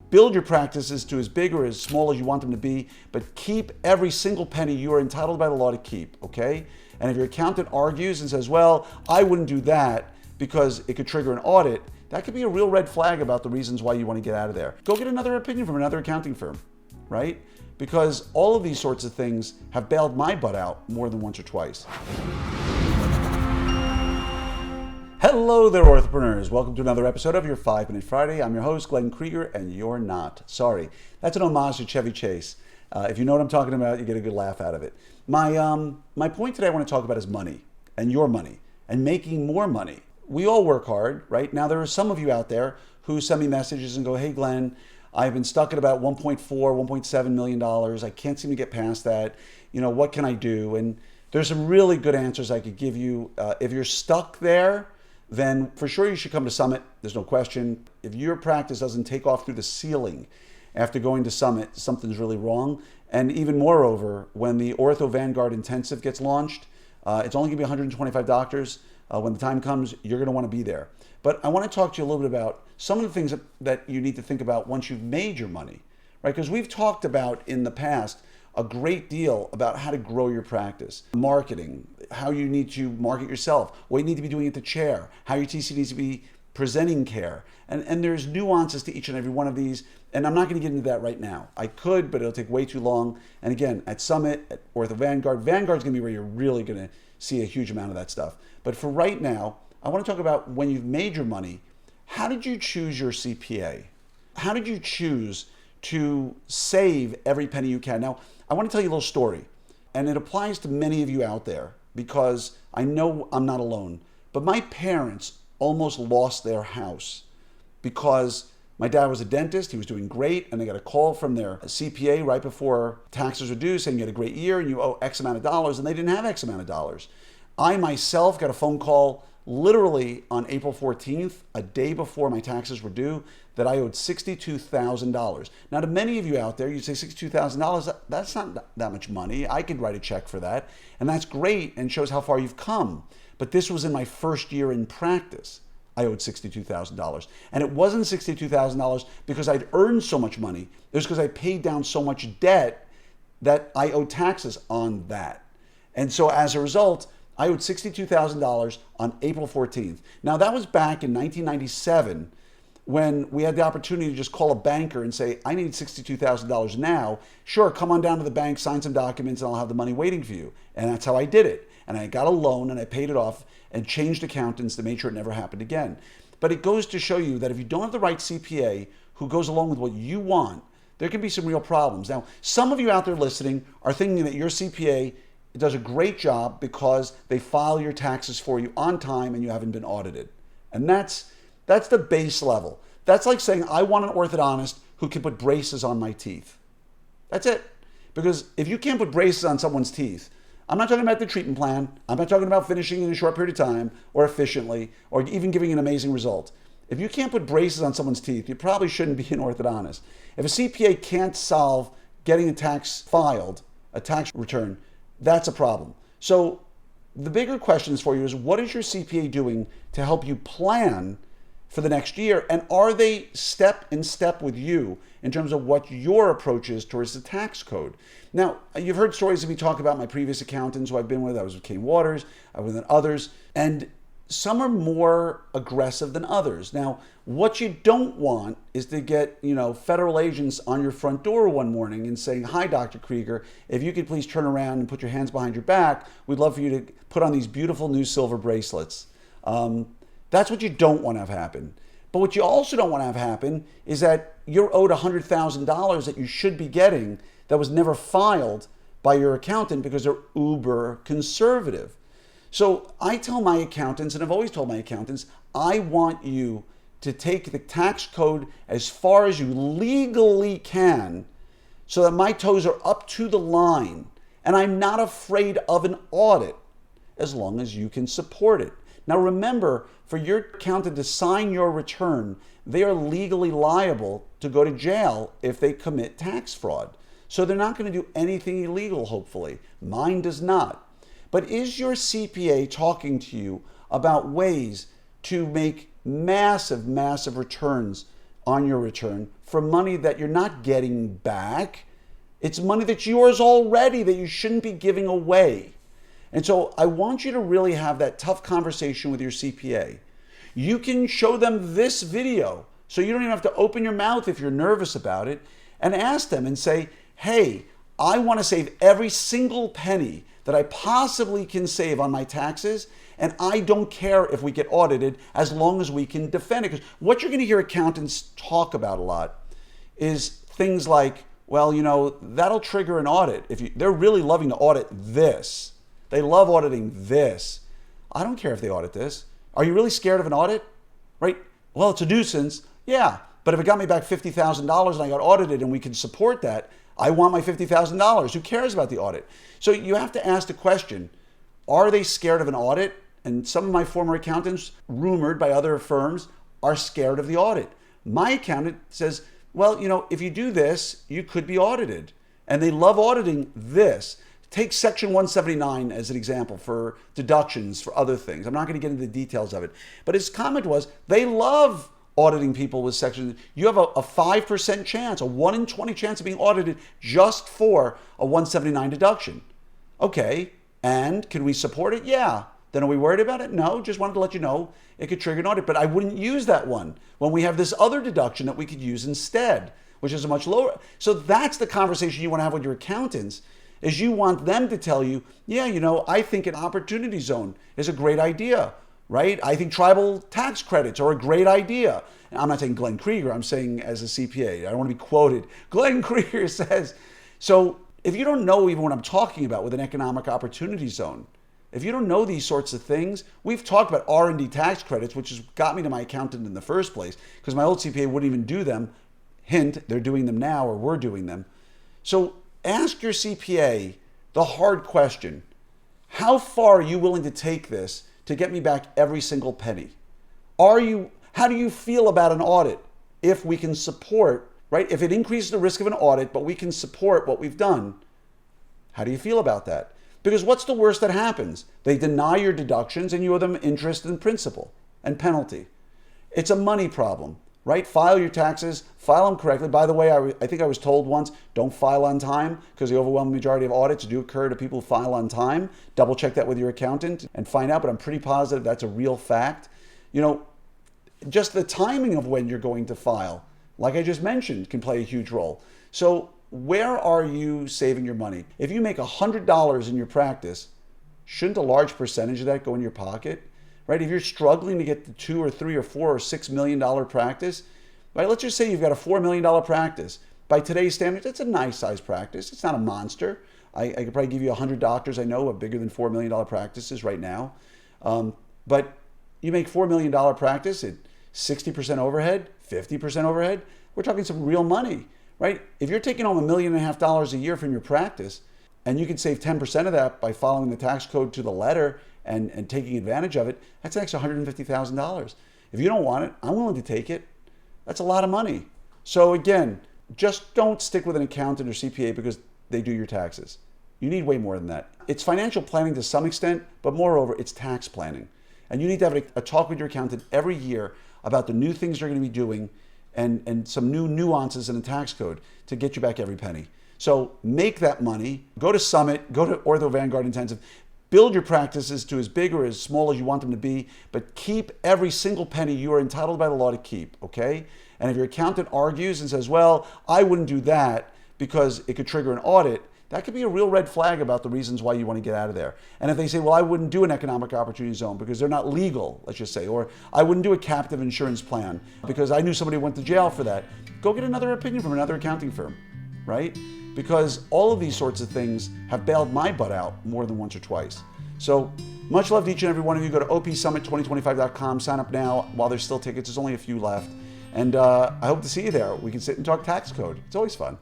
build your practices to as big or as small as you want them to be, but keep every single penny you are entitled by the law to keep, okay? And if your accountant argues and says, well, I wouldn't do that because it could trigger an audit, that could be a real red flag about the reasons why you want to get out of there. Go get another opinion from another accounting firm, right? Because all of these sorts of things have bailed my butt out more than once or twice. Hello there, orthopreneurs. Welcome to another episode of your 5-Minute Friday. I'm your host, Glenn Krieger, and you're not. Sorry. That's an homage to Chevy Chase. If you know what I'm talking about, you get a good laugh out of it. My point today I want to talk about is money and your money and making more money. We all work hard, right? Now, there are some of you out there who send me messages and go, hey, Glenn, I've been stuck at about $1.4, $1.7 million. I can't seem to get past that. You know, what can I do? And there's some really good answers I could give you. If you're stuck there, then for sure you should come to Summit. There's no question. If your practice doesn't take off through the ceiling after going to Summit, something's really wrong. And even moreover, when the Ortho Vanguard Intensive gets launched, it's only gonna be 125 doctors. When the time comes, you're gonna wanna be there. But I wanna talk to you a little bit about some of the things that you need to think about once you've made your money, right? Because we've talked about in the past a great deal about how to grow your practice. Marketing, how you need to market yourself, what you need to be doing at the chair, how your TC needs to be presenting care. And there's nuances to each and every one of these. And I'm not gonna get into that right now. I could, but it'll take way too long. And again, at Summit, at Ortho Vanguard's gonna be where you're really gonna see a huge amount of that stuff. But for right now, I wanna talk about when you've made your money, how did you choose your CPA? How did you choose to save every penny you can? Now, I want to tell you a little story, and it applies to many of you out there because I know I'm not alone. But my parents almost lost their house because my dad was a dentist, he was doing great, and they got a call from their CPA right before taxes were due saying you had a great year and you owe X amount of dollars, and they didn't have X amount of dollars. I myself got a phone call literally on April 14th, a day before my taxes were due, that I owed $62,000. Now, to many of you out there, you say $62,000, that's not that much money. I could write a check for that. And that's great and shows how far you've come. But this was in my first year in practice. I owed $62,000. And it wasn't $62,000 because I'd earned so much money. It was because I paid down so much debt that I owed taxes on that. And so as a result, I owed $62,000 on April 14th. Now, that was back in 1997 when we had the opportunity to just call a banker and say, I need $62,000 now. Sure, come on down to the bank, sign some documents, and I'll have the money waiting for you. And that's how I did it. And I got a loan and I paid it off and changed accountants to make sure it never happened again. But it goes to show you that if you don't have the right CPA who goes along with what you want, there can be some real problems. Now, some of you out there listening are thinking that your CPA does a great job because they file your taxes for you on time and you haven't been audited. And that's the base level. That's like saying, I want an orthodontist who can put braces on my teeth. That's it. Because if you can't put braces on someone's teeth, I'm not talking about the treatment plan. I'm not talking about finishing in a short period of time or efficiently or even giving an amazing result. If you can't put braces on someone's teeth, you probably shouldn't be an orthodontist. If a CPA can't solve getting a tax filed, a tax return, that's a problem. So the bigger questions for you is, what is your CPA doing to help you plan for the next year? And are they step in step with you in terms of what your approach is towards the tax code? Now, you've heard stories of me talk about my previous accountants who I've been with. I was with Kane Waters, I was with others, and some are more aggressive than others. Now, what you don't want is to get, federal agents on your front door one morning and saying, hi, Dr. Krieger, if you could please turn around and put your hands behind your back, we'd love for you to put on these beautiful new silver bracelets. That's what you don't want to have happen. But what you also don't want to have happen is that you're owed $100,000 that you should be getting that was never filed by your accountant because they're uber conservative. So I tell my accountants, and I've always told my accountants, I want you to take the tax code as far as you legally can so that my toes are up to the line and I'm not afraid of an audit as long as you can support it. Now remember, for your accountant to sign your return, they are legally liable to go to jail if they commit tax fraud. So they're not going to do anything illegal, hopefully. Mine does not. But is your CPA talking to you about ways to make massive returns on your return for money that you're not getting back. It's money that's yours already that you shouldn't be giving away. And so I want you to really have that tough conversation with your CPA. You can show them this video, so you don't even have to open your mouth if you're nervous about it, and ask them and say, hey, I want to save every single penny that I possibly can save on my taxes, and I don't care if we get audited as long as we can defend it. Because what you're going to hear accountants talk about a lot is things like, well, you know, that'll trigger an audit. They're really loving to audit this. They love auditing this. I don't care if they audit this. Are you really scared of an audit? Right? Well, it's a nuisance. Yeah, but if it got me back $50,000 and I got audited and we can support that, I want my $50,000. Who cares about the audit? So you have to ask the question, are they scared of an audit? And some of my former accountants, rumored by other firms, are scared of the audit. My accountant says, well, you know, if you do this, you could be audited. And they love auditing this. Take Section 179 as an example for deductions for other things. I'm not going to get into the details of it. But his comment was, they love auditing people with Section. You have a 5% chance, a 1 in 20 chance of being audited just for a 179 deduction. Okay, and can we support it? Yeah. Then are we worried about it? No, just wanted to let you know it could trigger an audit, but I wouldn't use that one when we have this other deduction that we could use instead, which is a much lower. So that's the conversation you want to have with your accountants, is you want them to tell you, yeah, you know, I think an opportunity zone is a great idea, right? I think tribal tax credits are a great idea. And I'm not saying Glenn Krieger, I'm saying as a CPA. I don't want to be quoted. Glenn Krieger says, so if you don't know even what I'm talking about with an economic opportunity zone, if you don't know these sorts of things, we've talked about R&D tax credits, which has got me to my accountant in the first place, because my old CPA wouldn't even do them. Hint, they're doing them now, or we're doing them. So ask your CPA the hard question. How far are you willing to take this to get me back every single penny? How do you feel about an audit if we can support, right? If it increases the risk of an audit, but we can support what we've done, how do you feel about that? Because what's the worst that happens? They deny your deductions and you owe them interest and principal and penalty. It's a money problem, right? File your taxes, file them correctly. By the way, I think I was told once, don't file on time, because the overwhelming majority of audits do occur to people who file on time. Double check that with your accountant and find out, but I'm pretty positive that's a real fact. You know, just the timing of when you're going to file, like I just mentioned, can play a huge role. So where are you saving your money? If you make $100 in your practice, shouldn't a large percentage of that go in your pocket? Right? If you're struggling to get the $2 or $3 or $4 or $6 million practice, right? Let's just say you've got a $4 million practice. By today's standards, it's a nice size practice. It's not a monster. I could probably give you 100 doctors I know of bigger than $4 million practices right now. But you make $4 million practice at 60% overhead, 50% overhead, we're talking some real money. Right? If you're taking home $1.5 million a year from your practice, and you can save 10% of that by following the tax code to the letter and taking advantage of it, that's an extra $150,000. If you don't want it, I'm willing to take it. That's a lot of money. So again, just don't stick with an accountant or CPA because they do your taxes. You need way more than that. It's financial planning to some extent, but moreover, it's tax planning. And you need to have a talk with your accountant every year about the new things you're going to be doing and some new nuances in the tax code to get you back every penny. So make that money, go to Summit, go to Ortho Vanguard Intensive, build your practices to as big or as small as you want them to be, but keep every single penny you are entitled by the law to keep, okay? And if your accountant argues and says, well, I wouldn't do that because it could trigger an audit, that could be a real red flag about the reasons why you want to get out of there. And if they say, well, I wouldn't do an economic opportunity zone because they're not legal, let's just say, or I wouldn't do a captive insurance plan because I knew somebody went to jail for that, go get another opinion from another accounting firm, right? Because all of these sorts of things have bailed my butt out more than once or twice. So much love to each and every one of you. Go to opsummit2025.com, sign up now while there's still tickets. There's only a few left. And I hope to see you there. We can sit and talk tax code. It's always fun.